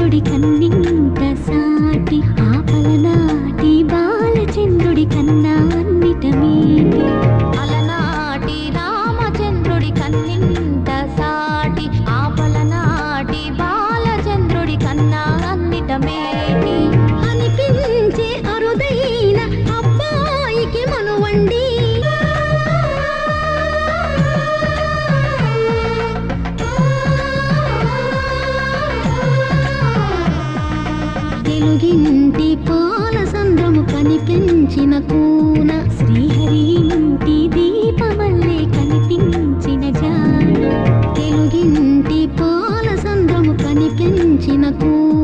రామచంద్రుడి కన్నింత సాటి ఆపలనాటి బాలచంద్రుడి కన్నా అన్నిట మేటి అలనాటి రామచంద్రుడి కన్నింత సాటి ఆపలనాటి బాలచంద్రుడి కన్నా అన్నిట మేటి అనిపించే అరుదైన అబ్బాయికి మనువండి తెలుగింటి పాల సంద్రము కనిపించిన కూన శ్రీహరి ఇంటి దీపమల్లే కనిపించిన జాన తెలుగింటి పాల సంద్రము కనిపించిన కూన